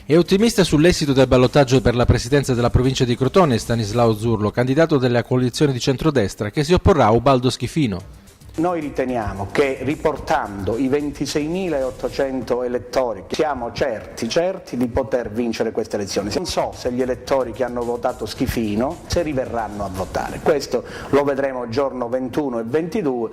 È ottimista sull'esito del ballottaggio per la presidenza della provincia di Crotone Stanislao Zurlo, candidato della coalizione di centrodestra, che si opporrà a Ubaldo Schifino. Noi riteniamo che riportando i 26.800 elettori siamo certi di poter vincere queste elezioni. Non so se gli elettori che hanno votato Schifino se riverranno a votare, questo lo vedremo giorno 21 e 22.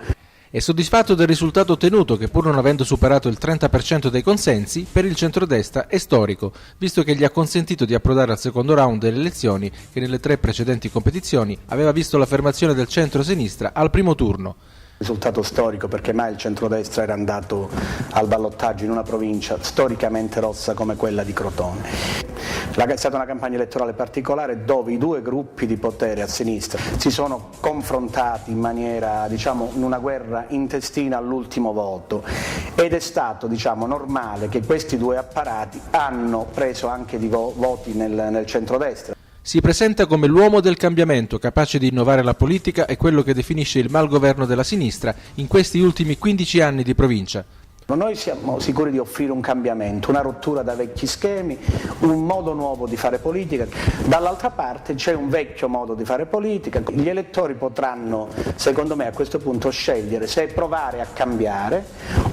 È soddisfatto del risultato ottenuto che, pur non avendo superato il 30% dei consensi, per il centrodestra è storico, visto che gli ha consentito di approdare al secondo round delle elezioni che nelle 3 precedenti competizioni aveva visto l'affermazione del centro-sinistra al primo turno. Risultato storico perché mai il centrodestra era andato al ballottaggio in una provincia storicamente rossa come quella di Crotone. È stata una campagna elettorale particolare dove i due gruppi di potere a sinistra si sono confrontati in maniera, in una guerra intestina all'ultimo voto ed è stato, normale che questi due apparati hanno preso anche di voti nel centrodestra. Si presenta come l'uomo del cambiamento, capace di innovare la politica e quello che definisce il malgoverno della sinistra in questi ultimi 15 anni di provincia. Noi siamo sicuri di offrire un cambiamento, una rottura da vecchi schemi, un modo nuovo di fare politica. Dall'altra parte c'è un vecchio modo di fare politica. Gli elettori potranno, secondo me, a questo punto scegliere se provare a cambiare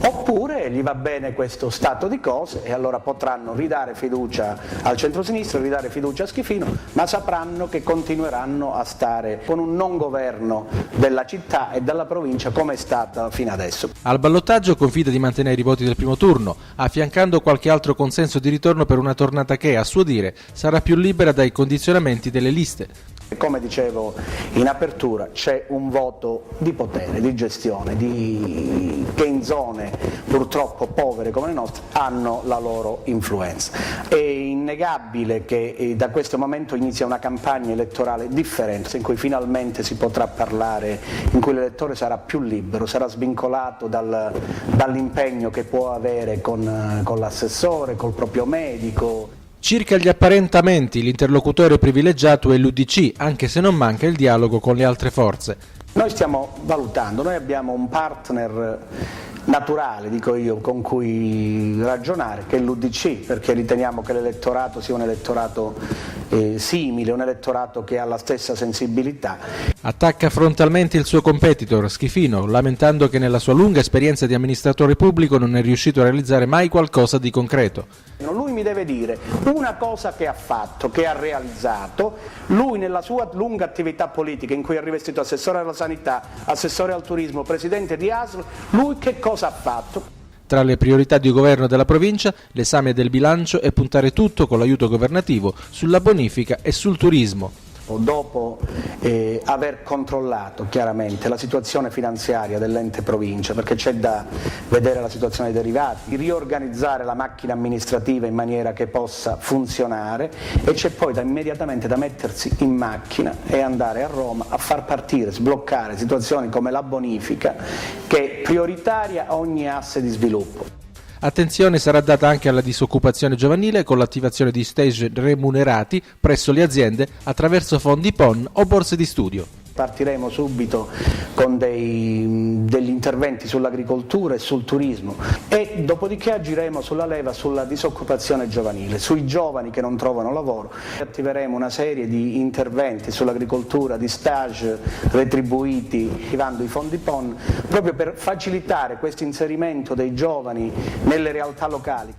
oppure gli va bene questo stato di cose e allora potranno ridare fiducia al centro-sinistra, ridare fiducia a Schifino, ma sapranno che continueranno a stare con un non governo della città e della provincia come è stata fino adesso. Al ballottaggio confida di mantenere i voti del primo turno, affiancando qualche altro consenso di ritorno per una tornata che, a suo dire, sarà più libera dai condizionamenti delle liste. Come dicevo in apertura, c'è un voto di potere, di gestione, che in zone purtroppo povere come le nostre hanno la loro influenza. È innegabile che da questo momento inizia una campagna elettorale differente, in cui finalmente si potrà parlare, in cui l'elettore sarà più libero, sarà svincolato dall'impegno che può avere con l'assessore, col proprio medico. Circa gli apparentamenti, l'interlocutore privilegiato è l'UDC, anche se non manca il dialogo con le altre forze. Noi stiamo valutando, noi abbiamo un partner naturale, dico io, con cui ragionare, che è l'UDC, perché riteniamo che l'elettorato sia un elettorato simile, un elettorato che ha la stessa sensibilità. Attacca frontalmente il suo competitor, Schifino, lamentando che nella sua lunga esperienza di amministratore pubblico non è riuscito a realizzare mai qualcosa di concreto. Lui mi deve dire una cosa che ha fatto, che ha realizzato. Lui nella sua lunga attività politica in cui ha rivestito assessore alla sanità, assessore al turismo, presidente di ASL, lui che cosa ha fatto? Tra le priorità di governo della provincia, l'esame del bilancio e puntare tutto con l'aiuto governativo sulla bonifica e sul turismo. Dopo aver controllato chiaramente la situazione finanziaria dell'ente provincia, perché c'è da vedere la situazione dei derivati, di riorganizzare la macchina amministrativa in maniera che possa funzionare e c'è poi immediatamente da mettersi in macchina e andare a Roma a far partire, sbloccare situazioni come la bonifica, che è prioritaria a ogni asse di sviluppo. Attenzione sarà data anche alla disoccupazione giovanile con l'attivazione di stage remunerati presso le aziende attraverso fondi PON o borse di studio. Partiremo subito con degli interventi sull'agricoltura e sul turismo e dopodiché agiremo sulla leva sulla disoccupazione giovanile, sui giovani che non trovano lavoro. Attiveremo una serie di interventi sull'agricoltura, di stage retribuiti attivando i fondi PON proprio per facilitare questo inserimento dei giovani nelle realtà locali.